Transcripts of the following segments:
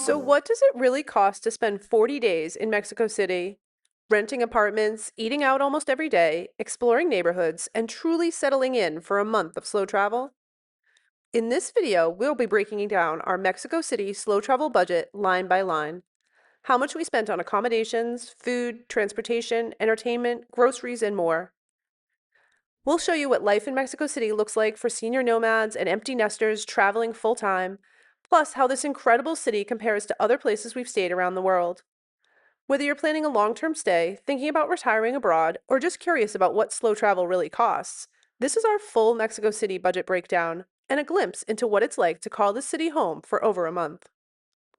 So, what does it really cost to spend 40 days in Mexico City, renting apartments, eating out almost every day, exploring neighborhoods, and truly settling in for a month of slow travel? In this video, we'll be breaking down our Mexico City slow travel budget line by line. How much we spent on accommodations, food, transportation, entertainment, groceries, and more. We'll show you what life in Mexico City looks like for senior nomads and empty nesters traveling full time, plus how this incredible city compares to other places we've stayed around the world. Whether you're planning a long-term stay, thinking about retiring abroad, or just curious about what slow travel really costs, this is our full Mexico City budget breakdown and a glimpse into what it's like to call this city home for over a month.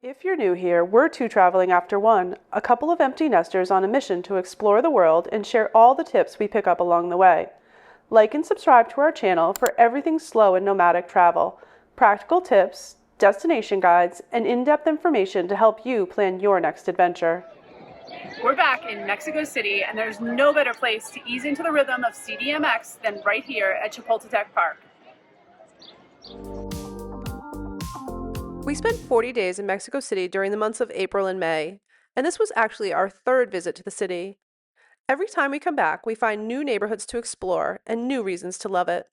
If you're new here, we're two traveling after one, a couple of empty nesters on a mission to explore the world and share all the tips we pick up along the way. Like and subscribe to our channel for everything slow and nomadic travel, practical tips, destination guides, and in-depth information to help you plan your next adventure. We're back in Mexico City, and there's no better place to ease into the rhythm of CDMX than right here at Chapultepec Park. We spent 40 days in Mexico City during the months of April and May, and this was actually our third visit to the city. Every time we come back, we find new neighborhoods to explore and new reasons to love it.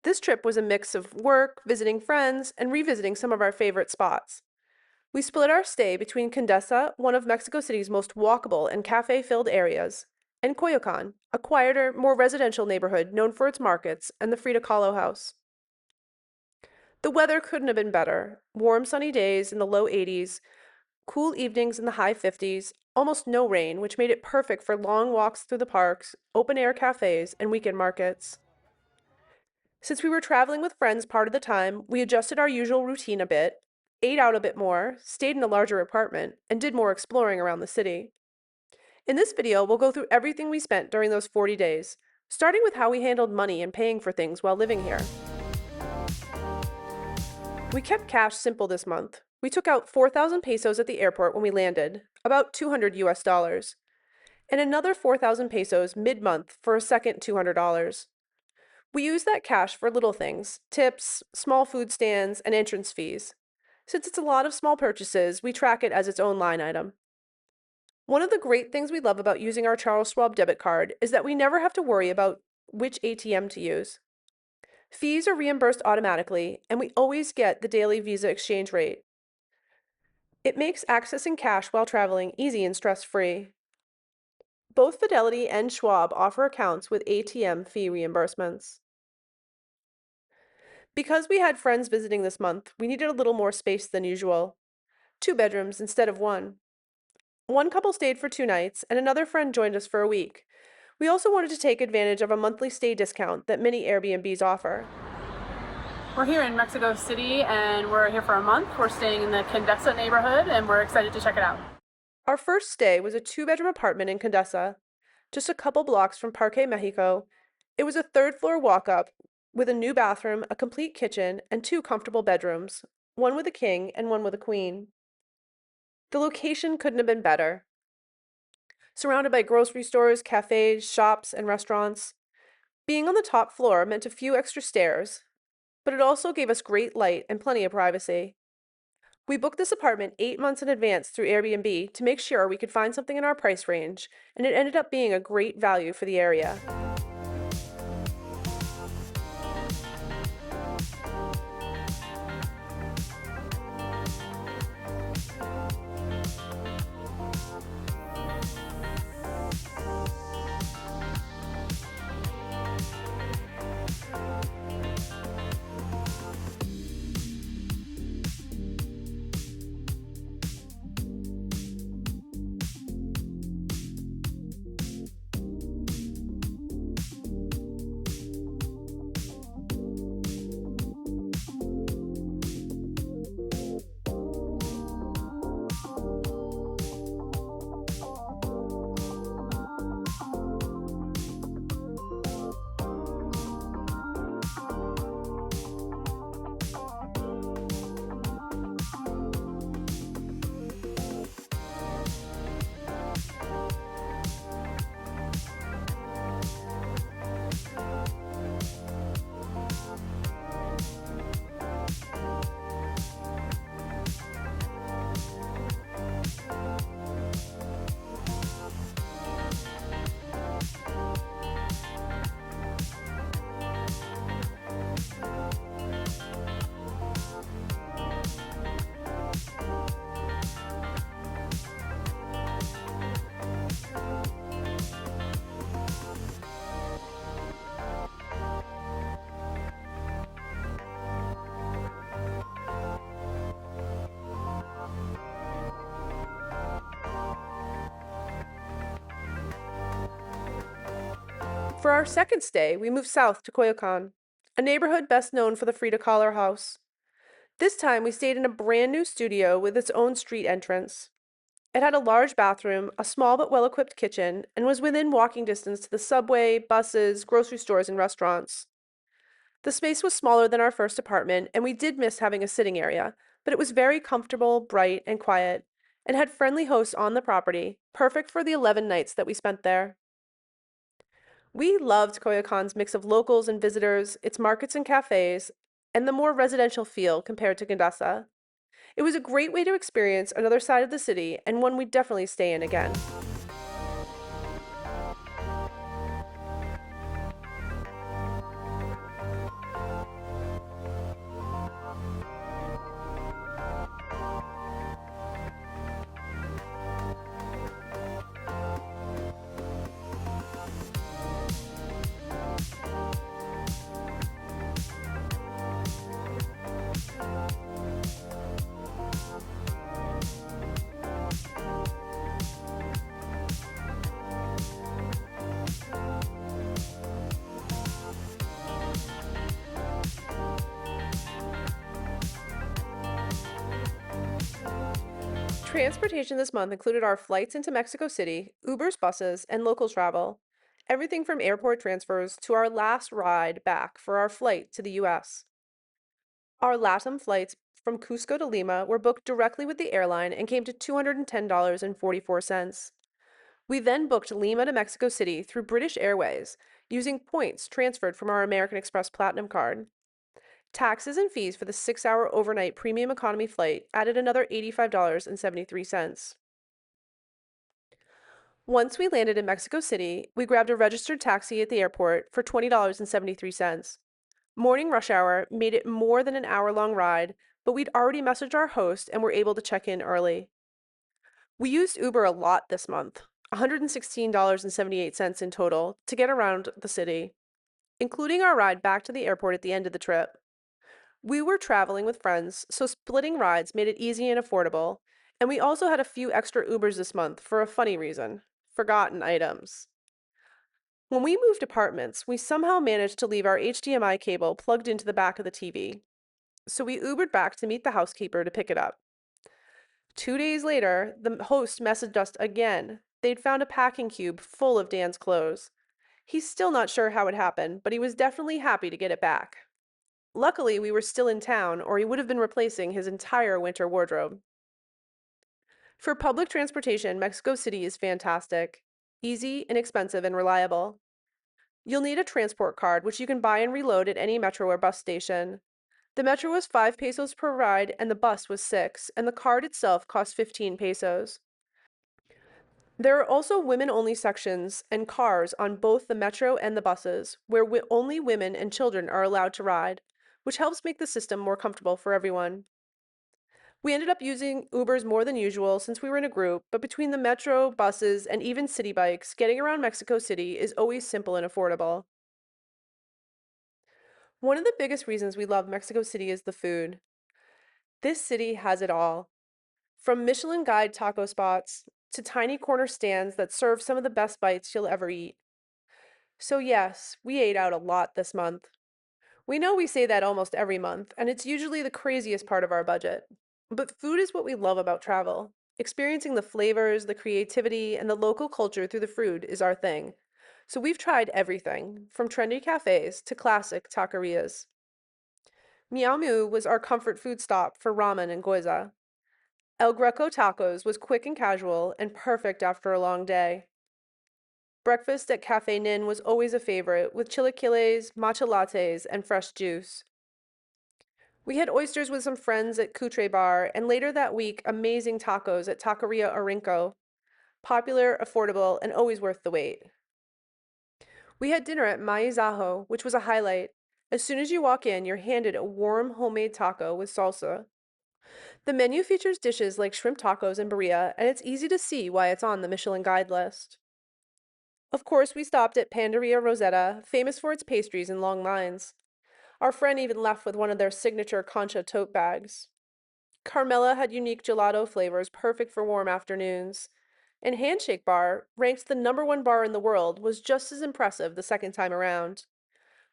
This trip was a mix of work, visiting friends, and revisiting some of our favorite spots. We split our stay between Condesa, one of Mexico City's most walkable and cafe-filled areas, and Coyoacán, a quieter, more residential neighborhood known for its markets and the Frida Kahlo house. The weather couldn't have been better. Warm, sunny days in the low 80s, cool evenings in the high 50s, almost no rain, which made it perfect for long walks through the parks, open-air cafes, and weekend markets. Since we were traveling with friends part of the time, we adjusted our usual routine a bit, ate out a bit more, stayed in a larger apartment, and did more exploring around the city. In this video, we'll go through everything we spent during those 40 days, starting with how we handled money and paying for things while living here. We kept cash simple this month. We took out 4,000 pesos at the airport when we landed, about 200 US dollars, and another 4,000 pesos mid-month for a second $200. We use that cash for little things, tips, small food stands, and entrance fees. Since it's a lot of small purchases, we track it as its own line item. One of the great things we love about using our Charles Schwab debit card is that we never have to worry about which ATM to use. Fees are reimbursed automatically, and we always get the daily Visa exchange rate. It makes accessing cash while traveling easy and stress-free. Both Fidelity and Schwab offer accounts with ATM fee reimbursements. Because we had friends visiting this month, we needed a little more space than usual. 2 bedrooms instead of one. One couple stayed for 2 nights, and another friend joined us for a week. We also wanted to take advantage of a monthly stay discount that many Airbnbs offer. We're here in Mexico City, and we're here for a month. We're staying in the Condesa neighborhood, and we're excited to check it out. Our first stay was a 2-bedroom apartment in Condesa, just a couple blocks from Parque Mexico. It was a 3rd-floor walk-up with a new bathroom, a complete kitchen, and 2 comfortable bedrooms, one with a king and one with a queen. The location couldn't have been better. Surrounded by grocery stores, cafes, shops, and restaurants. Being on the top floor meant a few extra stairs, but it also gave us great light and plenty of privacy. We booked this apartment 8 months in advance through Airbnb to make sure we could find something in our price range, and it ended up being a great value for the area. For our second stay, we moved south to Coyoacán, a neighborhood best known for the Frida Kahlo house. This time, we stayed in a brand new studio with its own street entrance. It had a large bathroom, a small but well equipped kitchen, and was within walking distance to the subway, buses, grocery stores, and restaurants. The space was smaller than our first apartment, and we did miss having a sitting area, but it was very comfortable, bright, and quiet, and had friendly hosts on the property, perfect for the 11 nights that we spent there. We loved Coyoacan's mix of locals and visitors, its markets and cafes, and the more residential feel compared to Condesa. It was a great way to experience another side of the city and one we'd definitely stay in again. Transportation this month included our flights into Mexico City, Uber's buses, and local travel. Everything from airport transfers to our last ride back for our flight to the US. Our LATAM flights from Cusco to Lima were booked directly with the airline and came to $210.44. We then booked Lima to Mexico City through British Airways using points transferred from our American Express Platinum card. Taxes and fees for the 6-hour overnight premium economy flight added another $85.73. Once we landed in Mexico City, we grabbed a registered taxi at the airport for $20.73. Morning rush hour made it more than an hour-long ride, but we'd already messaged our host and were able to check in early. We used Uber a lot this month, $116.78 in total, to get around the city, including our ride back to the airport at the end of the trip. We were traveling with friends, so splitting rides made it easy and affordable, and we also had a few extra Ubers this month for a funny reason: forgotten items. When we moved apartments, we somehow managed to leave our HDMI cable plugged into the back of the TV, so we Ubered back to meet the housekeeper to pick it up. 2 days later, the host messaged us again. They'd found a packing cube full of Dan's clothes. He's still not sure how it happened, but he was definitely happy to get it back. Luckily, we were still in town, or he would have been replacing his entire winter wardrobe. For public transportation, Mexico City is fantastic. Easy, inexpensive, and reliable. You'll need a transport card, which you can buy and reload at any metro or bus station. The metro was 5 pesos per ride, and the bus was 6, and the card itself cost 15 pesos. There are also women-only sections and cars on both the metro and the buses, where only women and children are allowed to ride, which helps make the system more comfortable for everyone. We ended up using Ubers more than usual since we were in a group, but between the metro, buses, and even city bikes, getting around Mexico City is always simple and affordable. One of the biggest reasons we love Mexico City is the food. This city has it all. From Michelin Guide taco spots to tiny corner stands that serve some of the best bites you'll ever eat. So, yes, we ate out a lot this month. We know we say that almost every month, and it's usually the craziest part of our budget. But food is what we love about travel. Experiencing the flavors, the creativity, and the local culture through the food is our thing. So we've tried everything, from trendy cafes to classic taquerias. Meow Moo was our comfort food stop for ramen and gyoza. El Greco Tacos was quick and casual and perfect after a long day. Breakfast at Cafe Nin was always a favorite, with chilaquiles, matcha lattes, and fresh juice. We had oysters with some friends at Cutre Bar, and later that week, amazing tacos at Taqueria Orinco. Popular, affordable, and always worth the wait. We had dinner at Maizajo, which was a highlight. As soon as you walk in, you're handed a warm homemade taco with salsa. The menu features dishes like shrimp tacos and birria, and it's easy to see why it's on the Michelin Guide list. Of course, we stopped at Panderia Rosetta, famous for its pastries and long lines. Our friend even left with one of their signature concha tote bags. Carmela had unique gelato flavors perfect for warm afternoons. And Handshake Bar, ranked the #1 bar in the world, was just as impressive the second time around.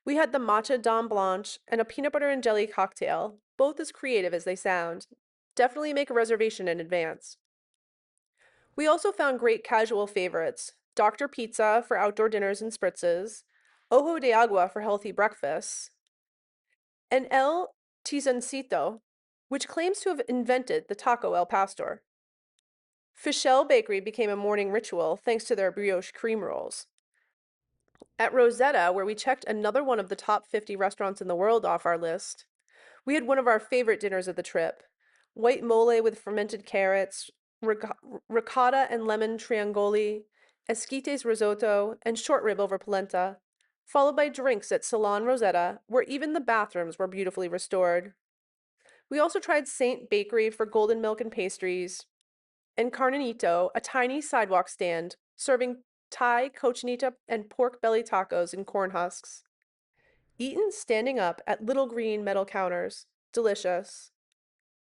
We had the matcha dame blanche and a peanut butter and jelly cocktail, both as creative as they sound. Definitely make a reservation in advance. We also found great casual favorites: Dr. Pizza for outdoor dinners and spritzes, Ojo de Agua for healthy breakfasts, and El Tizoncito, which claims to have invented the taco El Pastor. Fischel Bakery became a morning ritual thanks to their brioche cream rolls. At Rosetta, where we checked another one of the top 50 restaurants in the world off our list, we had one of our favorite dinners of the trip: white mole with fermented carrots, ricotta and lemon triangoli, esquites risotto, and short rib over polenta, followed by drinks at Salon Rosetta, where even the bathrooms were beautifully restored. We also tried Saint Bakery for golden milk and pastries, and Carnanito, a tiny sidewalk stand serving Thai cochinita and pork belly tacos in corn husks. Eaten standing up at little green metal counters. Delicious.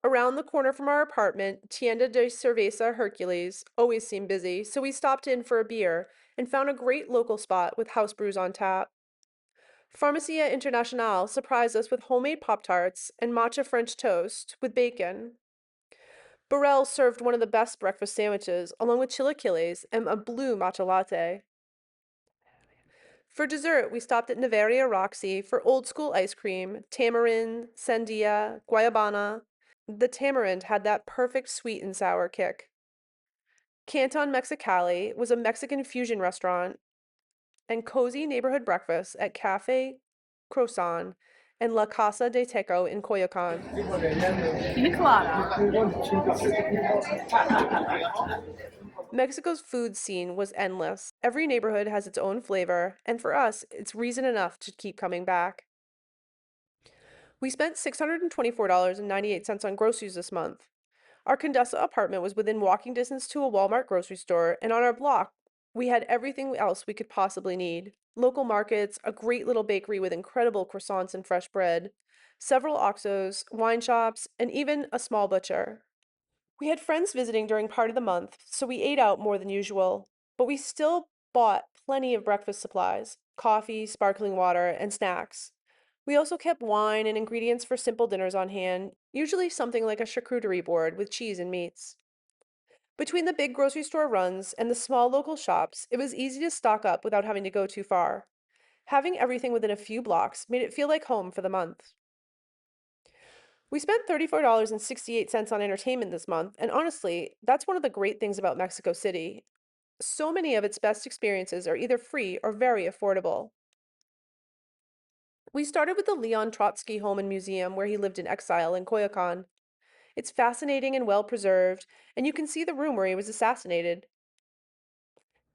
Around the corner from our apartment, Tienda de Cerveza Hercules always seemed busy, so we stopped in for a beer and found a great local spot with house brews on tap. Pharmacia Internationale surprised us with homemade Pop-Tarts and matcha French toast with bacon. Burrell served one of the best breakfast sandwiches, along with chilaquiles and a blue matcha latte. For dessert, we stopped at Neveria Roxy for old school ice cream, tamarind, sandia, guayabana. The tamarind had that perfect sweet and sour kick. Canton Mexicali was a Mexican fusion restaurant and cozy neighborhood breakfast at Cafe Croissant and La Casa de Teco in Coyoacán. Pina colada. Mexico's food scene was endless. Every neighborhood has its own flavor, and for us, it's reason enough to keep coming back. We spent $624.98 on groceries this month. Our Condesa apartment was within walking distance to a Walmart grocery store, and on our block, we had everything else we could possibly need: local markets, a great little bakery with incredible croissants and fresh bread, several Oxos, wine shops, and even a small butcher. We had friends visiting during part of the month, so we ate out more than usual, but we still bought plenty of breakfast supplies: coffee, sparkling water, and snacks. We also kept wine and ingredients for simple dinners on hand, usually something like a charcuterie board with cheese and meats. Between the big grocery store runs and the small local shops, it was easy to stock up without having to go too far. Having everything within a few blocks made it feel like home for the month. We spent $34.68 on entertainment this month, and honestly, that's one of the great things about Mexico City. So many of its best experiences are either free or very affordable. We started with the Leon Trotsky Home and Museum, where he lived in exile in Coyoacán. It's fascinating and well preserved, and you can see the room where he was assassinated.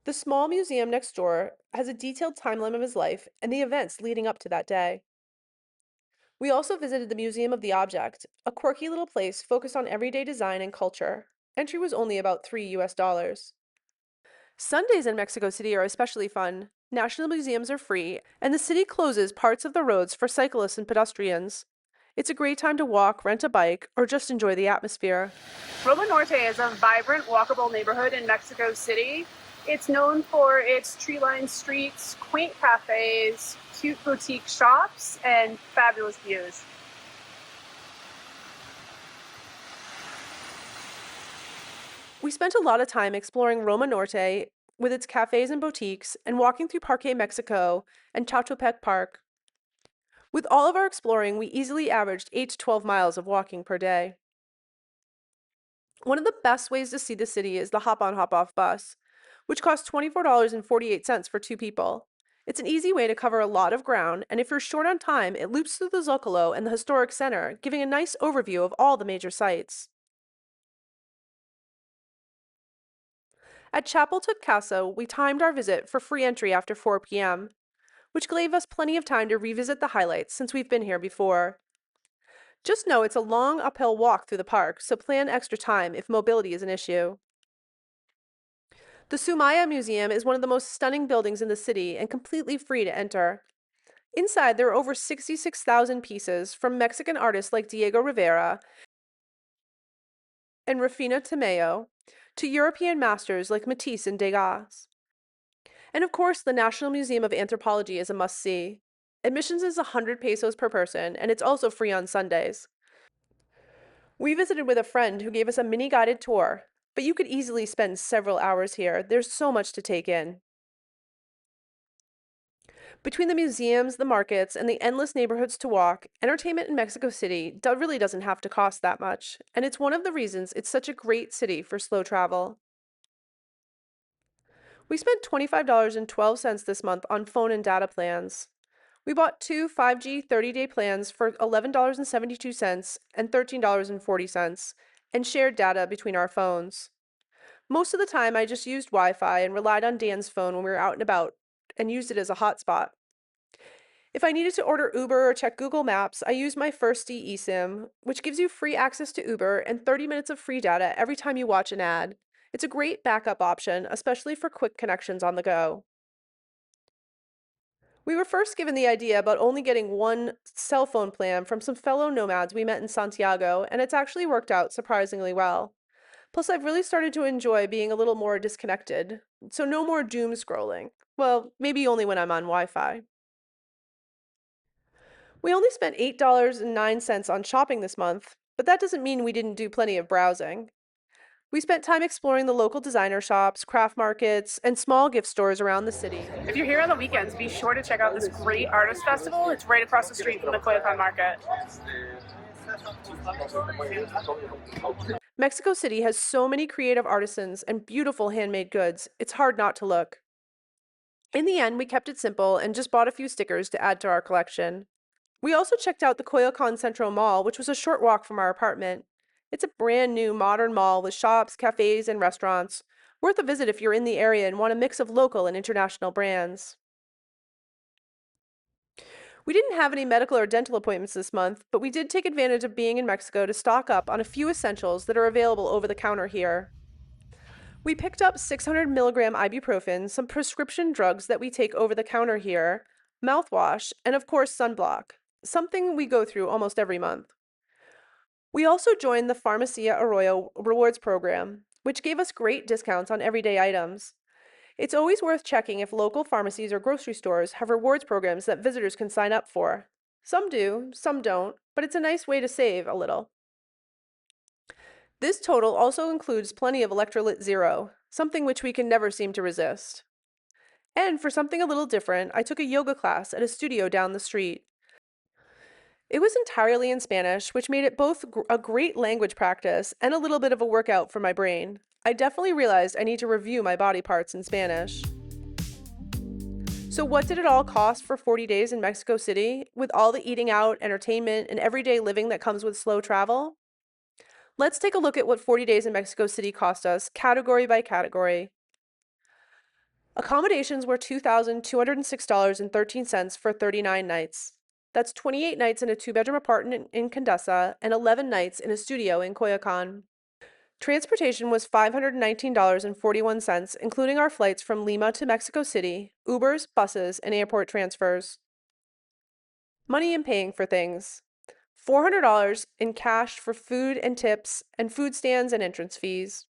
The small museum next door has a detailed timeline of his life and the events leading up to that day. We also visited the Museum of the Object, a quirky little place focused on everyday design and culture. Entry was only about $3. Sundays in Mexico City are especially fun. National museums are free, and the city closes parts of the roads for cyclists and pedestrians. It's a great time to walk, rent a bike, or just enjoy the atmosphere. Roma Norte is a vibrant, walkable neighborhood in Mexico City. It's known for its tree-lined streets, quaint cafes, cute boutique shops, and fabulous views. We spent a lot of time exploring Roma Norte with its cafes and boutiques and walking through Parque Mexico and Chapultepec Park. With all of our exploring, we easily averaged 8 to 12 miles of walking per day. One of the best ways to see the city is the hop on hop off bus, which costs $24.48 for two people. It's an easy way to cover a lot of ground, and if you're short on time, it loops through the Zocalo and the historic center, giving a nice overview of all the major sites. At Chapultepec Casa, we timed our visit for free entry after 4 p.m., which gave us plenty of time to revisit the highlights since we've been here before. Just know it's a long uphill walk through the park, so plan extra time if mobility is an issue. The Sumaya Museum is one of the most stunning buildings in the city and completely free to enter. Inside, there are over 66,000 pieces from Mexican artists like Diego Rivera and Rufina Tamayo to European masters like Matisse and Degas. And of course, the National Museum of Anthropology is a must-see. Admissions is 100 pesos per person, and it's also free on Sundays. We visited with a friend who gave us a mini guided tour, but you could easily spend several hours here. There's so much to take in. Between the museums, the markets, and the endless neighborhoods to walk, entertainment in Mexico City really doesn't have to cost that much, and it's one of the reasons it's such a great city for slow travel. We spent $25.12 this month on phone and data plans. We bought two 5G 30-day plans for $11.72 and $13.40 and shared data between our phones. Most of the time, I just used Wi-Fi and relied on Dan's phone when we were out and about and used it as a hotspot. If I needed to order Uber or check Google Maps, I used my Firsty eSIM, which gives you free access to Uber and 30 minutes of free data every time you watch an ad. It's a great backup option, especially for quick connections on the go. We were first given the idea about only getting one cell phone plan from some fellow nomads we met in Santiago, and it's actually worked out surprisingly well. Plus, I've really started to enjoy being a little more disconnected, so no more doom scrolling. Well, maybe only when I'm on Wi Fi. We only spent $8.09 on shopping this month, but that doesn't mean we didn't do plenty of browsing. We spent time exploring the local designer shops, craft markets, and small gift stores around the city. If you're here on the weekends, be sure to check out this great artist festival. It's right across the street from the Coyoacán market. Mexico City has so many creative artisans and beautiful handmade goods, it's hard not to look. In the end, we kept it simple and just bought a few stickers to add to our collection. We also checked out the Coyoacán Central Mall, which was a short walk from our apartment. It's a brand new modern mall with shops, cafes, and restaurants. Worth a visit if you're in the area and want a mix of local and international brands. We didn't have any medical or dental appointments this month, but we did take advantage of being in Mexico to stock up on a few essentials that are available over the counter here. We picked up 600 milligram ibuprofen, some prescription drugs that we take over the counter here, mouthwash, and of course sunblock, something we go through almost every month. We also joined the Farmacia Arroyo Rewards program, which gave us great discounts on everyday items. It's always worth checking if local pharmacies or grocery stores have rewards programs that visitors can sign up for. Some do, some don't, but it's a nice way to save a little. This total also includes plenty of Electrolyte Zero, something which we can never seem to resist. And for something a little different, I took a yoga class at a studio down the street. It was entirely in Spanish, which made it both a great language practice and a little bit of a workout for my brain. I definitely realized I need to review my body parts in Spanish. So what did it all cost for 40 days in Mexico City, with all the eating out, entertainment, and everyday living that comes with slow travel? Let's take a look at what 40 days in Mexico City cost us, category by category. Accommodations were $2,206.13 for 39 nights. That's 28 nights in a two-bedroom apartment in Condesa and 11 nights in a studio in Coyoacán. Transportation was $519.41, including our flights from Lima to Mexico City, Ubers, buses, and airport transfers. Money and paying for things. $400 in cash for food and tips and food stands and entrance fees.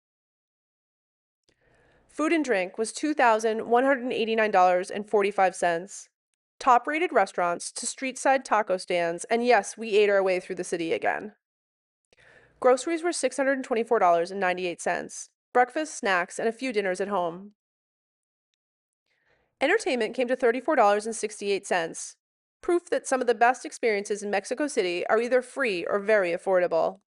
Food and drink was $2,189.45. Top-rated restaurants to street-side taco stands, and yes, we ate our way through the city again. Groceries were $624.98. Breakfast, snacks, and a few dinners at home. Entertainment came to $34.68. Proof that some of the best experiences in Mexico City are either free or very affordable.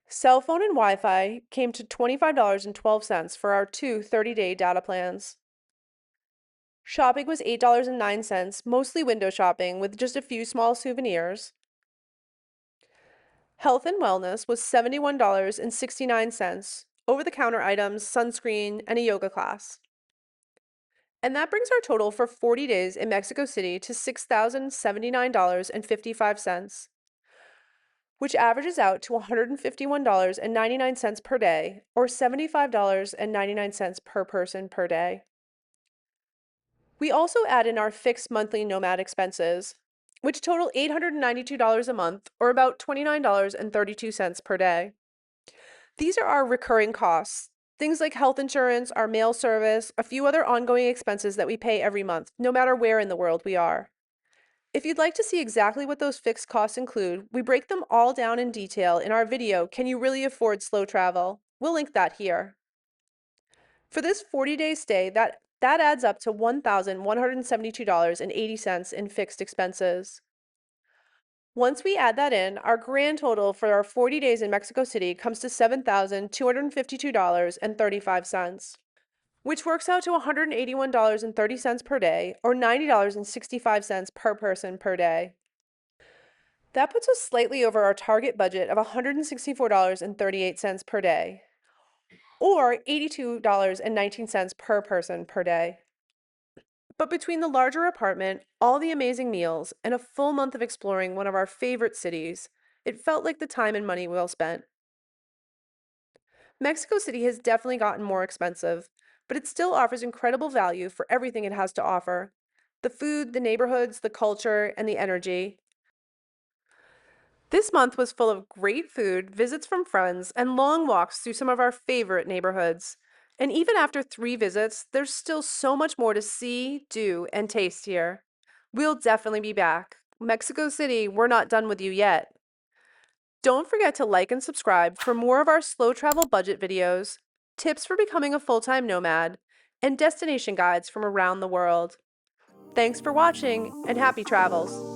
Cell phone and Wi-Fi came to $25.12 for our two 30-day data plans. Shopping was $8.09, mostly window shopping with just a few small souvenirs. Health and wellness was $71.69, over-the-counter items, sunscreen, and a yoga class. And that brings our total for 40 days in Mexico City to $6,079.55, which averages out to $151.99 per day, or $75.99 per person per day. We also add in our fixed monthly nomad expenses, which total $892 a month, or about $29.32 per day. These are our recurring costs Things like health insurance, our mail service, a few other ongoing expenses that we pay every month, no matter where in the world we are. If you'd like to see exactly what those fixed costs include, we break them all down in detail in our video, Can You Really Afford Slow Travel? We'll link that here. For this 40-day stay, that adds up to $1,172.80 in fixed expenses. Once we add that in, our grand total for our 40 days in Mexico City comes to $7,252.35, which works out to $181.30 per day or $90.65 per person per day. That puts us slightly over our target budget of $164.38 per day, or $82.19 per person per day. But between the larger apartment, all the amazing meals, and a full month of exploring one of our favorite cities, it felt like the time and money well spent. Mexico City has definitely gotten more expensive, but it still offers incredible value for everything it has to offer: the food, the neighborhoods, the culture, and the energy. This month was full of great food, visits from friends, and long walks through some of our favorite neighborhoods. And even after 3 visits, there's still so much more to see, do, and taste here. We'll definitely be back. Mexico City, we're not done with you yet. Don't forget to like and subscribe for more of our slow travel budget videos, tips for becoming a full-time nomad, and destination guides from around the world. Thanks for watching, and happy travels!